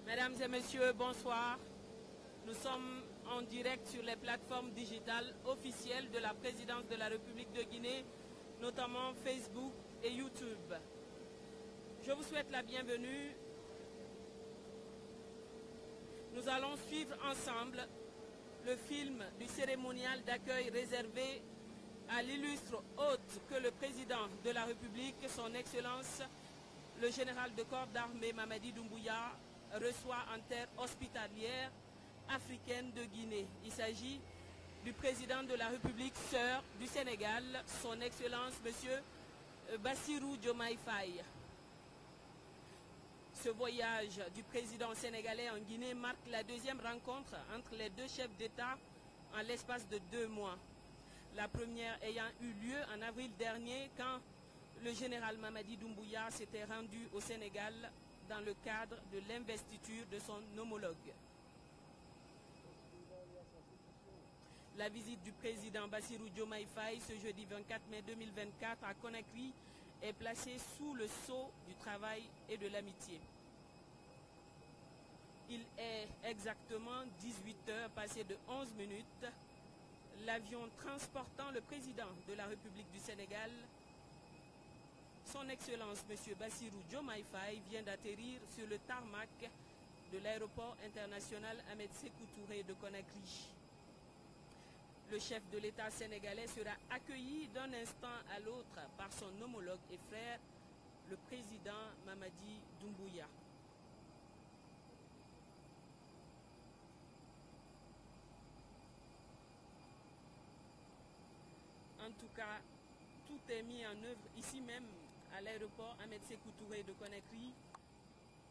Mesdames et messieurs, bonsoir. Nous sommes en direct sur les plateformes digitales officielles de la présidence de la République de Guinée, notamment Facebook et YouTube. Je vous souhaite la bienvenue. Nous allons suivre ensemble le film du cérémonial d'accueil réservé à l'illustre hôte que le président de la République, son Excellence, le général de corps d'armée Mamadi Doumbouya, reçoit en terre hospitalière africaine de Guinée. Il s'agit du président de la République sœur du Sénégal, son Excellence Monsieur Bassirou Diomaye Faye. Ce voyage du président sénégalais en Guinée marque la deuxième rencontre entre les deux chefs d'État en l'espace de 2 mois. La première ayant eu lieu en avril dernier quand le général Mamadi Doumbouya s'était rendu au Sénégal dans le cadre de l'investiture de son homologue. La visite du président Bassirou Diomaye Faye ce jeudi 24 mai 2024 à Conakry est placée sous le sceau du travail et de l'amitié. Il est exactement 18 heures passées de 11 minutes. L'avion transportant le président de la République du Sénégal, son Excellence M. Bassirou Diomaye Faye, vient d'atterrir sur le tarmac de l'aéroport international Ahmed Sékou Touré de Conakry. Le chef de l'État sénégalais sera accueilli d'un instant à l'autre par son homologue et frère, le président Mamadi Doumbouya. En tout cas, tout est mis en œuvre ici même à l'aéroport Ahmed Sékou Touré de Conakry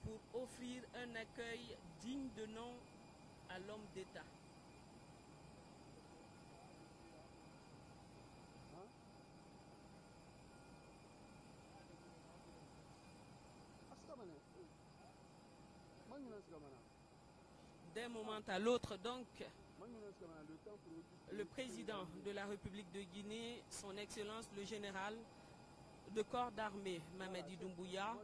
pour offrir un accueil digne de nom à l'homme d'État. D'un moment à l'autre, donc, le président de la République de Guinée, son Excellence le général de corps d'armée Mamadi Doumbouya,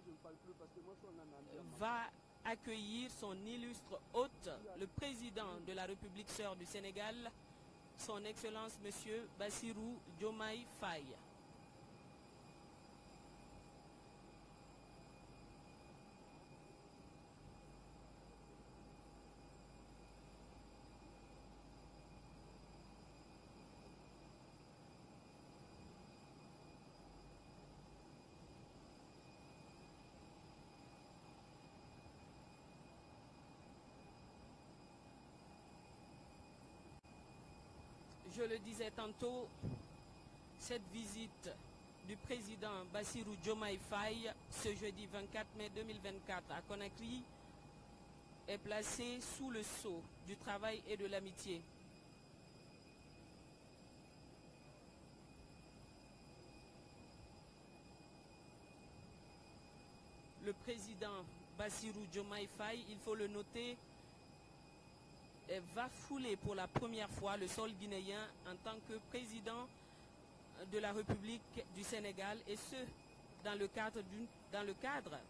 va accueillir son illustre hôte, le président de la République sœur du Sénégal, son Excellence M. Bassirou Diomaye Faye. Je le disais tantôt, cette visite du président Bassirou Diomaye Faye ce jeudi 24 mai 2024 à Conakry est placée sous le sceau du travail et de l'amitié. Le président Bassirou Diomaye Faye, il faut le noter, va fouler pour la première fois le sol guinéen en tant que président de la République du Sénégal, et ce, dans le cadre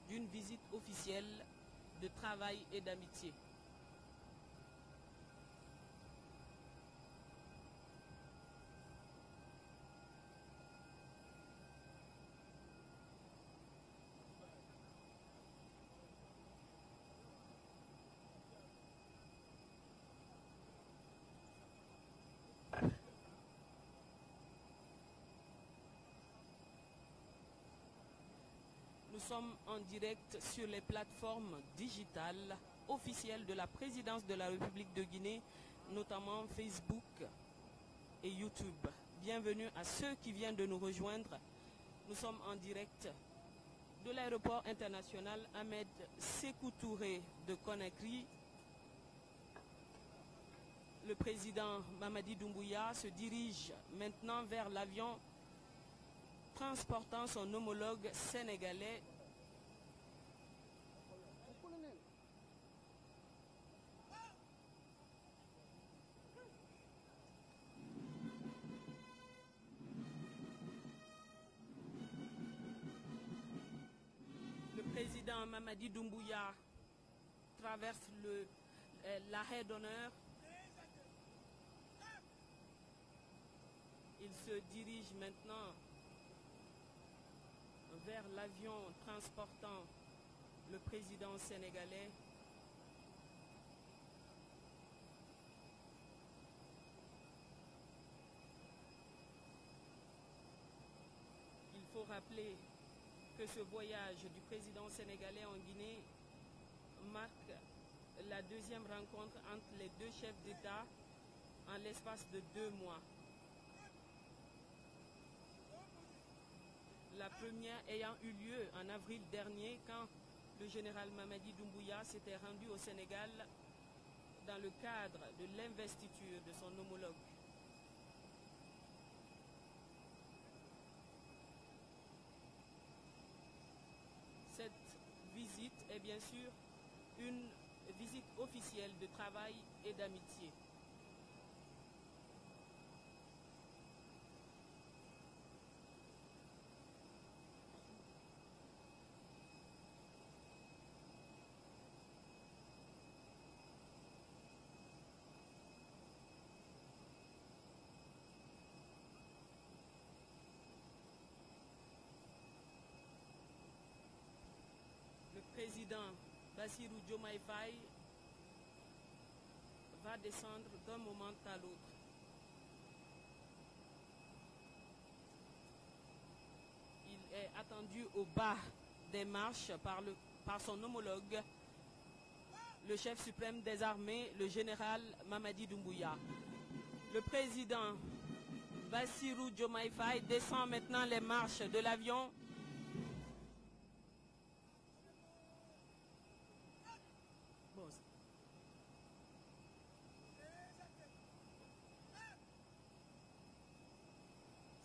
d'une visite officielle de travail et d'amitié. Nous sommes en direct sur les plateformes digitales officielles de la présidence de la République de Guinée, notamment Facebook et YouTube. Bienvenue à ceux qui viennent de nous rejoindre. Nous sommes en direct de l'aéroport international Ahmed Sékou Touré de Conakry. Le président Mamadi Doumbouya se dirige maintenant vers l'avion transportant son homologue sénégalais. Le président Mamadi Doumbouya traverse l'arrêt d'honneur. Il se dirige maintenant vers l'avion transportant le président sénégalais. Il faut rappeler que ce voyage du président sénégalais en Guinée marque la deuxième rencontre entre les deux chefs d'État en l'espace de 2 mois. La première ayant eu lieu en avril dernier quand le général Mamadi Doumbouya s'était rendu au Sénégal dans le cadre de l'investiture de son homologue. Cette visite est bien sûr une visite officielle de travail et d'amitié. Le président Bassirou Diomaye Faye va descendre d'un moment à l'autre. Il est attendu au bas des marches par son homologue, le chef suprême des armées, le général Mamadi Doumbouya. Le président Bassirou Diomaye Faye descend maintenant les marches de l'avion.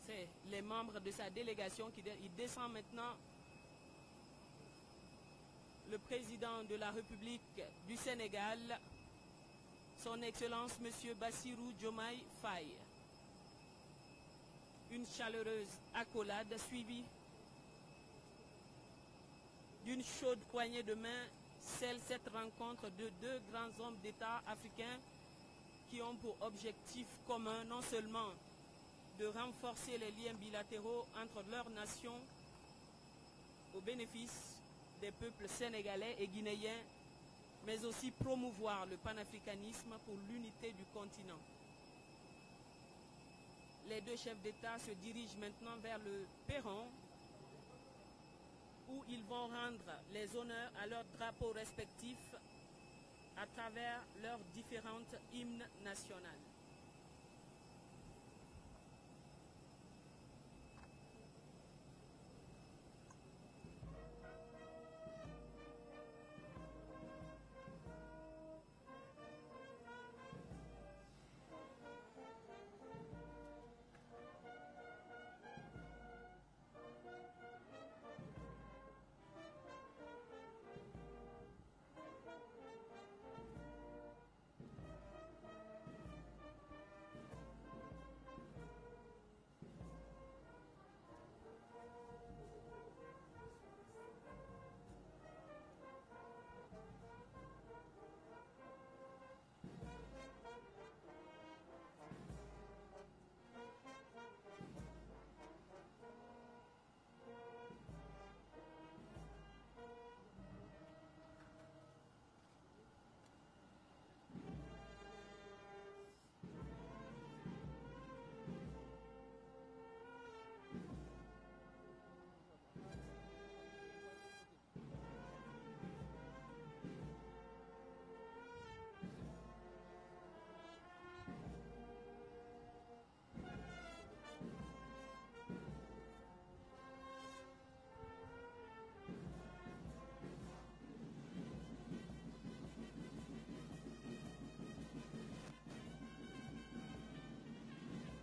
C'est les membres de sa délégation qui descend maintenant. Le président de la République du Sénégal, son Excellence M. Bassirou Diomaye Faye. Une chaleureuse accolade suivie d'une chaude poignée de main scelle cette rencontre de 2 grands hommes d'État africains qui ont pour objectif commun non seulement de renforcer les liens bilatéraux entre leurs nations au bénéfice des peuples sénégalais et guinéens, mais aussi promouvoir le panafricanisme pour l'unité du continent. Les 2 chefs d'État se dirigent maintenant vers le perron où ils vont rendre les honneurs à leurs drapeaux respectifs à travers leurs différentes hymnes nationales.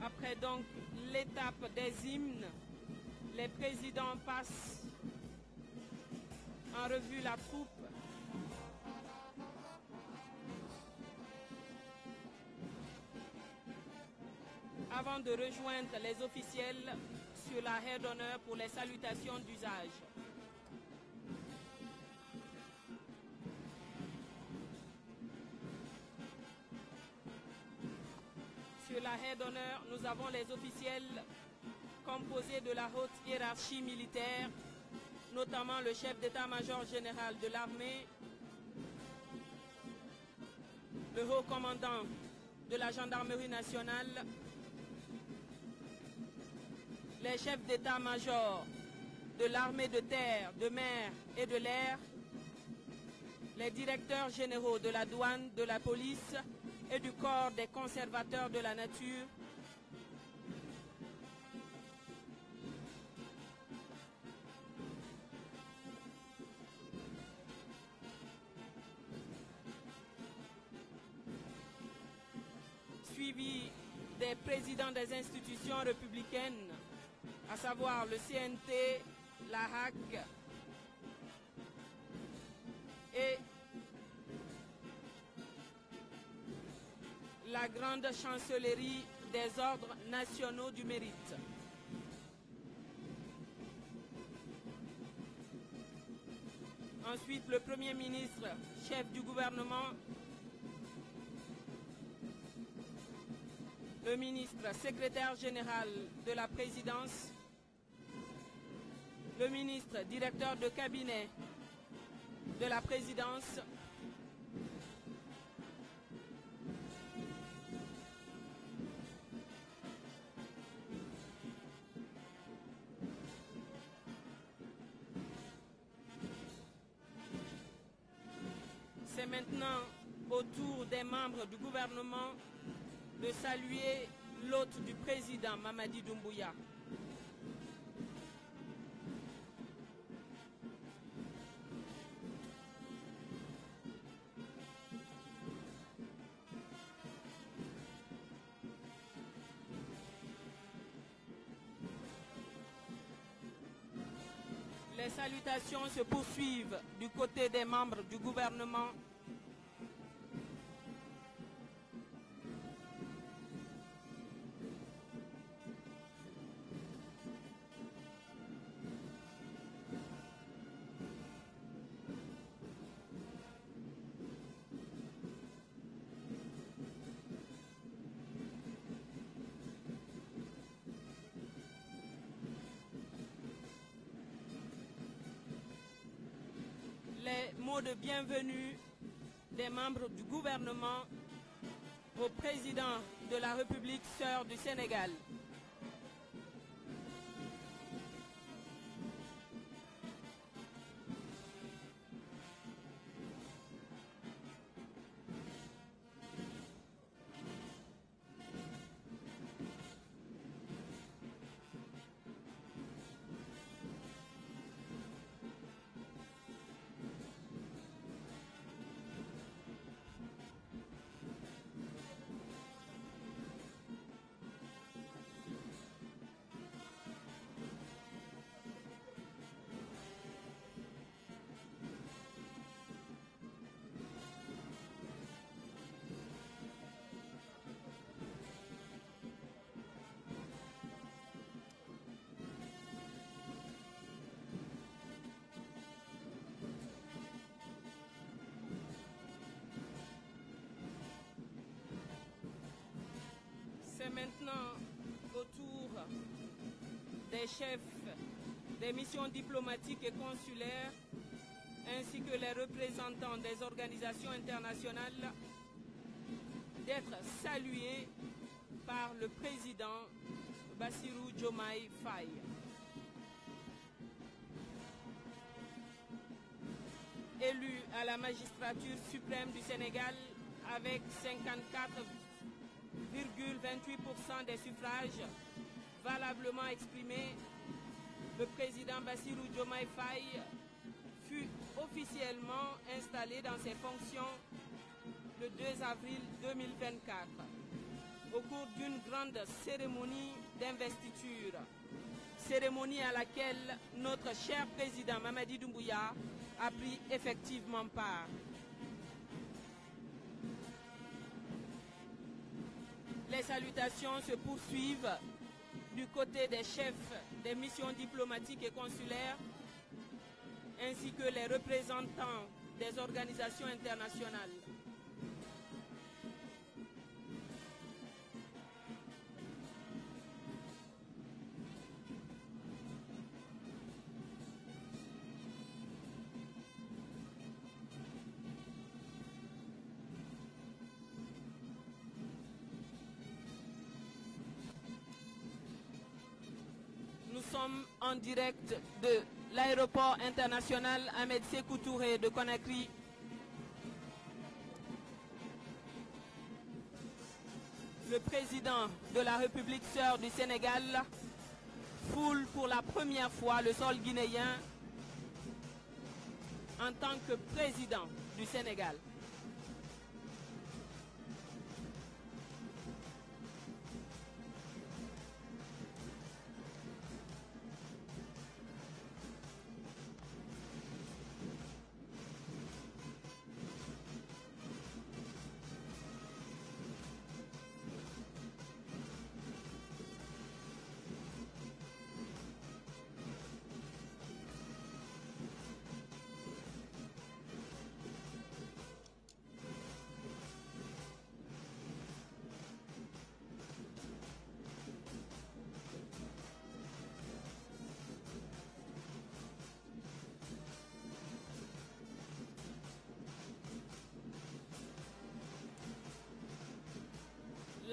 Après donc l'étape des hymnes, les présidents passent en revue la troupe. Avant de rejoindre les officiels sur la haie d'honneur pour les salutations d'usage. l'arrêt d'honneur, nous avons les officiels composés de la haute hiérarchie militaire, notamment le chef d'état-major général de l'armée, le haut commandant de la gendarmerie nationale, les chefs d'état-major de l'armée de terre, de mer et de l'air, les directeurs généraux de la douane, de la police et du corps des conservateurs de la nature, suivi des présidents des institutions républicaines, à savoir le CNT, la HAC et la grande chancellerie des ordres nationaux du mérite. Ensuite, le Premier ministre, chef du gouvernement, le ministre secrétaire général de la présidence, le ministre directeur de cabinet de la présidence, c'est maintenant au tour des membres du gouvernement de saluer l'hôte du président Mamadi Doumbouya. Les salutations se poursuivent du côté des membres du gouvernement. Les mots de bienvenue des membres du gouvernement au président de la République sœur du Sénégal. C'est maintenant au tour des chefs des missions diplomatiques et consulaires ainsi que les représentants des organisations internationales d'être salués par le président Bassirou Diomaye Faye. Élu à la magistrature suprême du Sénégal avec 54,28% des suffrages valablement exprimés, le président Bassirou Diomaye Faye fut officiellement installé dans ses fonctions le 2 avril 2024 au cours d'une grande cérémonie d'investiture, cérémonie à laquelle notre cher président Mamadi Doumbouya a pris effectivement part. Les salutations se poursuivent du côté des chefs des missions diplomatiques et consulaires ainsi que les représentants des organisations internationales. en direct de l'aéroport international Ahmed Sékou Touré de Conakry. Le président de la République sœur du Sénégal foule pour la première fois le sol guinéen en tant que président du Sénégal.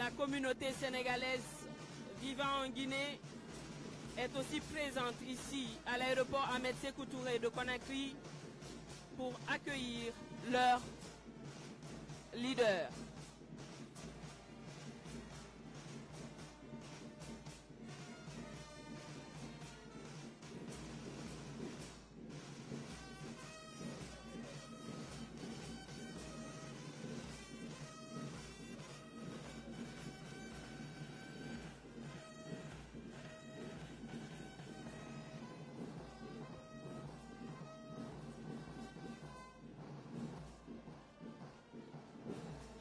La communauté sénégalaise vivant en Guinée est aussi présente ici à l'aéroport Ahmed Sékou Touré de Conakry pour accueillir leur leader.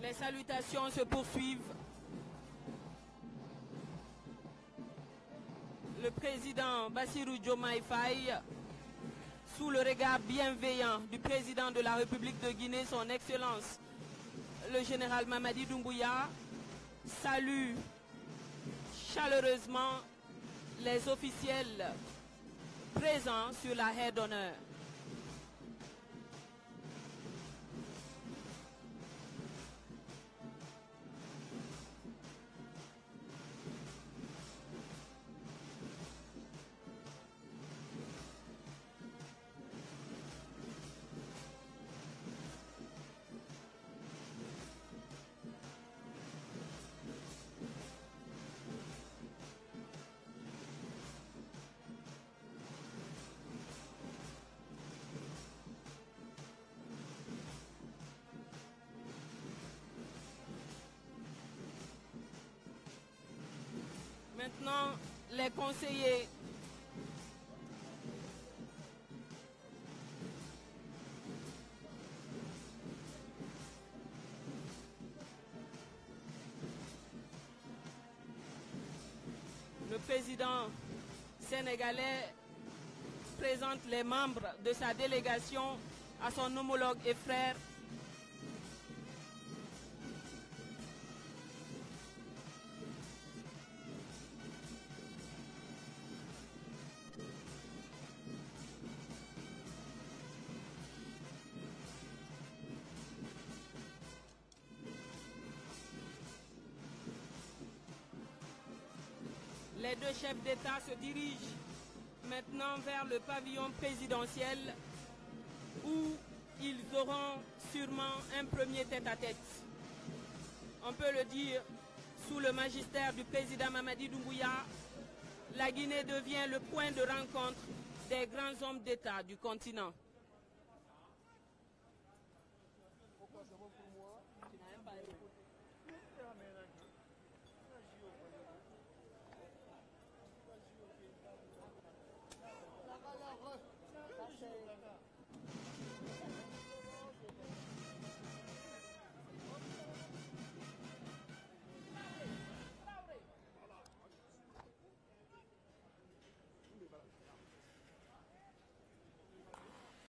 Les salutations se poursuivent. Le président Bassirou Diomaye Faye, sous le regard bienveillant du président de la République de Guinée, son Excellence, le général Mamadi Doumbouya, salue chaleureusement les officiels présents sur la haie d'honneur. Maintenant, les conseillers le président sénégalais présente les membres de sa délégation à son homologue et frère Les deux chefs d'État se dirigent maintenant vers le pavillon présidentiel où ils auront sûrement un premier tête-à-tête. On peut le dire, sous le magistère du président Mamadi Doumbouya, la Guinée devient le point de rencontre des grands hommes d'État du continent.